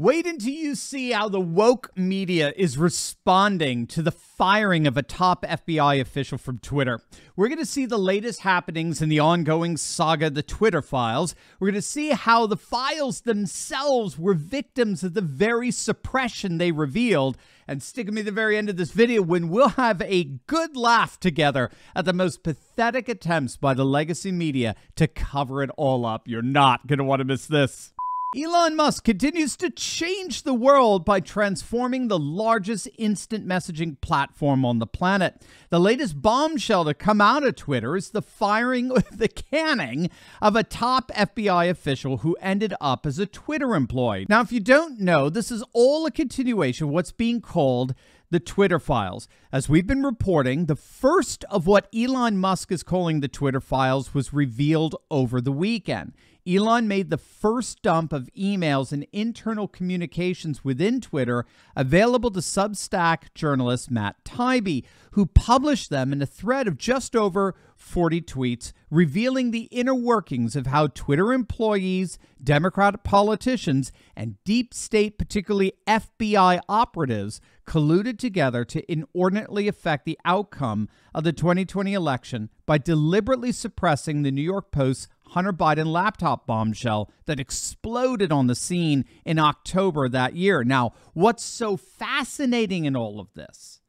Wait until you see how the woke media is responding to the firing of a top FBI official from Twitter. We're going to see the latest happenings in the ongoing saga, the Twitter files. We're going to see how the files themselves were victims of the very suppression they revealed. And stick with me to the very end of this video when we'll have a good laugh together at the most pathetic attempts by the legacy media to cover it all up. You're not going to want to miss this. Elon Musk continues to change the world by transforming the largest instant messaging platform on the planet. The latest bombshell to come out of Twitter is the firing, the canning of a top FBI official who ended up as a Twitter employee. Now, if you don't know, this is all a continuation of what's being called the Twitter files. As we've been reporting, the first of what Elon Musk is calling the Twitter files was revealed over the weekend. Elon made the first dump of emails and internal communications within Twitter available to Substack journalist Matt Taibbi, who published them in a thread of just over 40 tweets, revealing the inner workings of how Twitter employees, Democratic politicians, and deep state, particularly FBI operatives, colluded together to inordinately affect the outcome of the 2020 election by deliberately suppressing the New York Post's Hunter Biden laptop bombshell that exploded on the scene in October that year. Now, what's so fascinating in all of this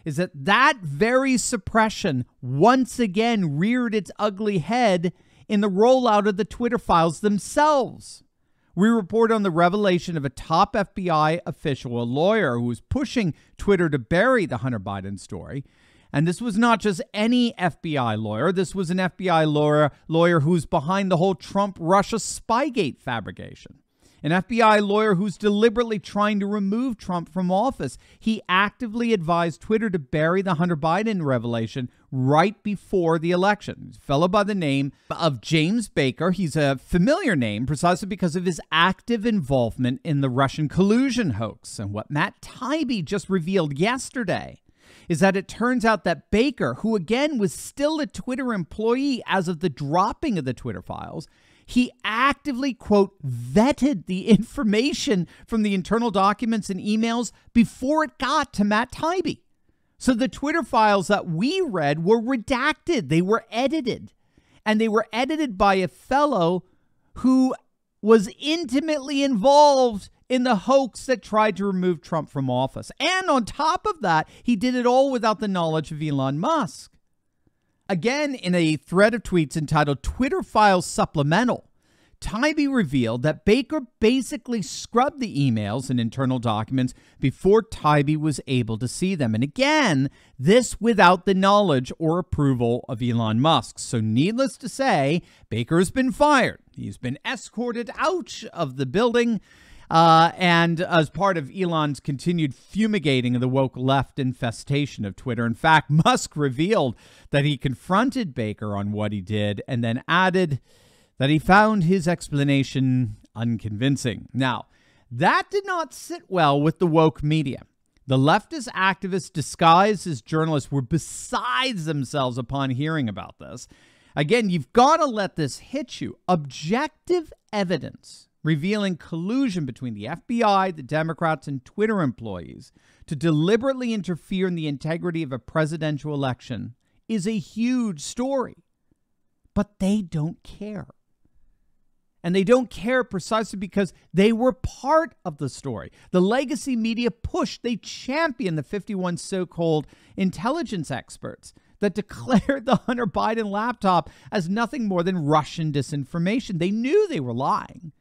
is that that very suppression once again reared its ugly head in the rollout of the Twitter files themselves. We report on the revelation of a top FBI official, a lawyer who was pushing Twitter to bury the Hunter Biden story. And this was not just any FBI lawyer. This was an FBI lawyer who's behind the whole Trump-Russia Spygate fabrication. An FBI lawyer who's deliberately trying to remove Trump from office. He actively advised Twitter to bury the Hunter Biden revelation right before the election. A fellow by the name of James Baker. He's a familiar name precisely because of his active involvement in the Russian collusion hoax. And what Matt Taibbi just revealed yesterday is that it turns out that Baker, who again was still a Twitter employee as of the dropping of the Twitter files, he actively, quote, vetted the information from the internal documents and emails before it got to Matt Taibbi. So the Twitter files that we read were redacted. They were edited. And they were edited by a fellow who was intimately involved in the hoax that tried to remove Trump from office. And on top of that, he did it all without the knowledge of Elon Musk. Again, in a thread of tweets entitled Twitter Files Supplemental, Taibbi revealed that Baker basically scrubbed the emails and internal documents before Taibbi was able to see them. And again, this without the knowledge or approval of Elon Musk. So needless to say, Baker has been fired. He's been escorted out of the building. And as part of Elon's continued fumigating of the woke left infestation of Twitter. In fact, Musk revealed that he confronted Baker on what he did and then added that he found his explanation unconvincing. Now, that did not sit well with the woke media. The leftist activists disguised as journalists were beside themselves upon hearing about this. Again, you've got to let this hit you. Objective evidence revealing collusion between the FBI, the Democrats, and Twitter employees to deliberately interfere in the integrity of a presidential election is a huge story. But they don't care. And they don't care precisely because they were part of the story. The legacy media pushed, they championed the 51 so-called intelligence experts that declared the Hunter Biden laptop as nothing more than Russian disinformation. They knew they were lying.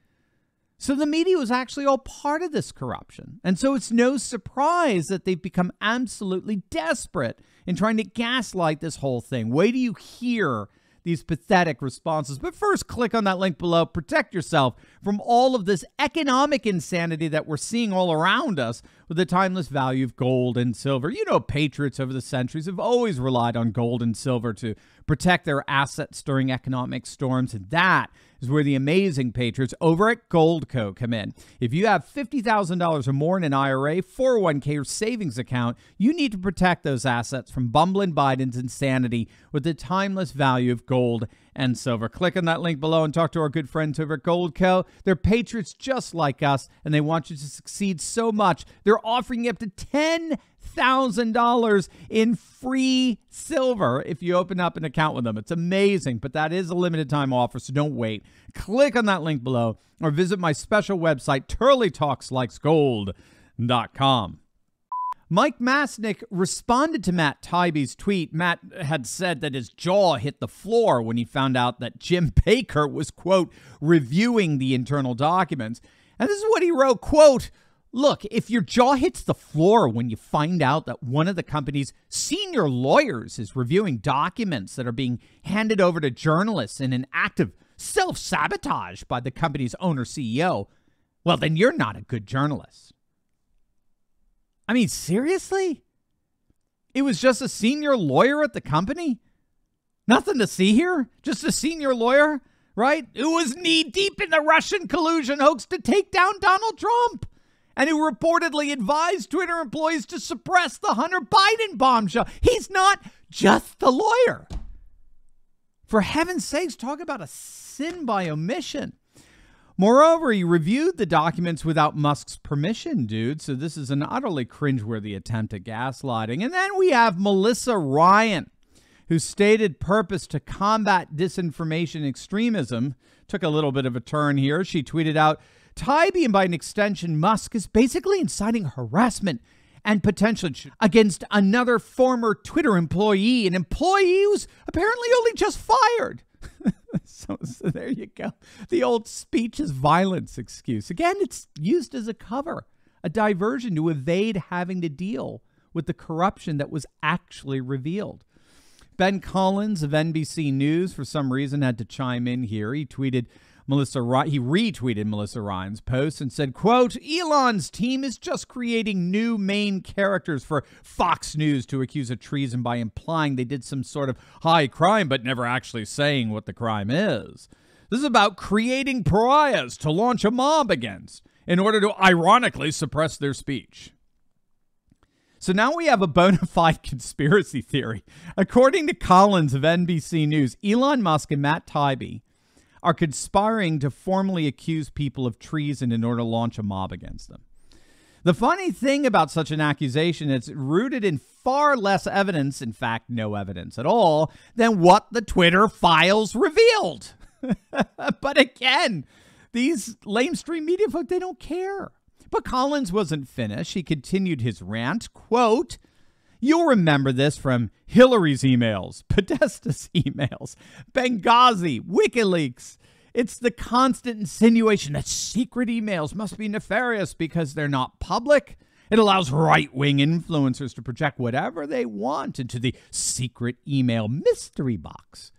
So the media was actually all part of this corruption. And so it's no surprise that they've become absolutely desperate in trying to gaslight this whole thing. Wait till you hear these pathetic responses. But first, click on that link below. Protect yourself from all of this economic insanity that we're seeing all around us with the timeless value of gold and silver. You know, patriots over the centuries have always relied on gold and silver to protect their assets during economic storms. And that is where the amazing patriots over at Goldco come in. If you have $50,000 or more in an IRA, 401k, or savings account, you need to protect those assets from bumbling Biden's insanity with the timeless value of gold and silver. Click on that link below and talk to our good friends over at Goldco. They're patriots just like us, and they want you to succeed so much. They're offering you up to $10,000 in free silver if you open up an account with them. It's amazing, but that is a limited time offer, so don't wait. Click on that link below or visit my special website, turleytalkslikesgold.com. Mike Masnick responded to Matt Taibbi's tweet. Matt had said that his jaw hit the floor when he found out that Jim Baker was, quote, reviewing the internal documents. And this is what he wrote, quote, "Look, if your jaw hits the floor when you find out that one of the company's senior lawyers is reviewing documents that are being handed over to journalists in an act of self-sabotage by the company's owner CEO, well, then you're not a good journalist." I mean, seriously? It was just a senior lawyer at the company? Nothing to see here? Just a senior lawyer, right? Who was knee-deep in the Russian collusion hoax to take down Donald Trump, and who reportedly advised Twitter employees to suppress the Hunter Biden bombshell. He's not just the lawyer. For heaven's sakes, talk about a sin by omission. Moreover, he reviewed the documents without Musk's permission, dude. So this is an utterly cringeworthy attempt at gaslighting. And then we have Melissa Ryan, whose stated purpose to combat disinformation extremism took a little bit of a turn here. She tweeted out, "Taibbi and by an extension, Musk is basically inciting harassment and potential against another former Twitter employee, an employee who's apparently only just fired." So there you go. The old speech is violence excuse. Again, it's used as a cover, a diversion to evade having to deal with the corruption that was actually revealed. Ben Collins of NBC News, for some reason, had to chime in here. He retweeted Melissa Ryan's post and said, quote, "Elon's team is just creating new main characters for Fox News to accuse of treason by implying they did some sort of high crime, but never actually saying what the crime is. This is about creating pariahs to launch a mob against in order to ironically suppress their speech." So now we have a bona fide conspiracy theory. According to Collins of NBC News, Elon Musk and Matt Taibbi are conspiring to formally accuse people of treason in order to launch a mob against them. The funny thing about such an accusation is it's rooted in far less evidence, in fact, no evidence at all, than what the Twitter files revealed. But again, these lamestream media folk, they don't care. But Collins wasn't finished. He continued his rant, quote, "You'll remember this from Hillary's emails, Podesta's emails, Benghazi, WikiLeaks. It's the constant insinuation that secret emails must be nefarious because they're not public. It allows right-wing influencers to project whatever they want into the secret email mystery box.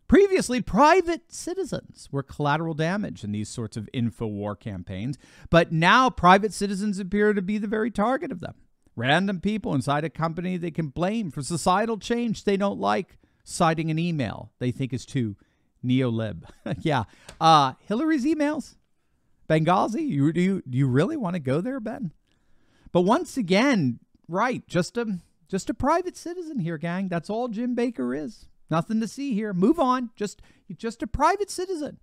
Previously, private citizens were collateral damage in these sorts of InfoWar campaigns, but now private citizens appear to be the very target of them. Random people inside a company they can blame for societal change they don't like, citing an email they think is too neo-lib." Yeah. Hillary's emails? Benghazi? Do you really want to go there, Ben? But once again, right, just a private citizen here, gang. That's all Jim Baker is. Nothing to see here. Move on. Just a private citizen,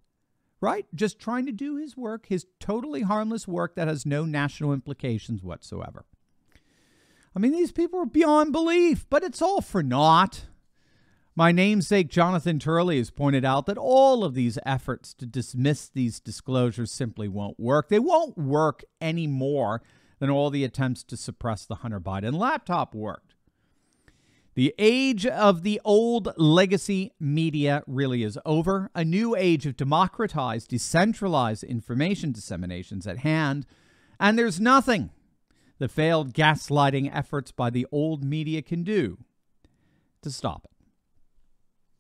right? Just trying to do his work, his totally harmless work that has no national implications whatsoever. I mean, these people are beyond belief, but it's all for naught. My namesake, Jonathan Turley, has pointed out that all of these efforts to dismiss these disclosures simply won't work. They won't work any more than all the attempts to suppress the Hunter Biden laptop worked. The age of the old legacy media really is over. A new age of democratized, decentralized information dissemination is at hand, and there's nothing the failed gaslighting efforts by the old media can do to stop it.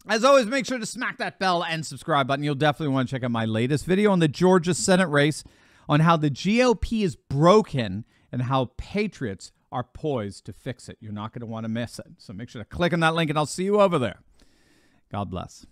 As always, make sure to smack that bell and subscribe button. You'll definitely want to check out my latest video on the Georgia Senate race on how the GOP is broken and how patriots are poised to fix it. You're not going to want to miss it. So make sure to click on that link, and I'll see you over there. God bless.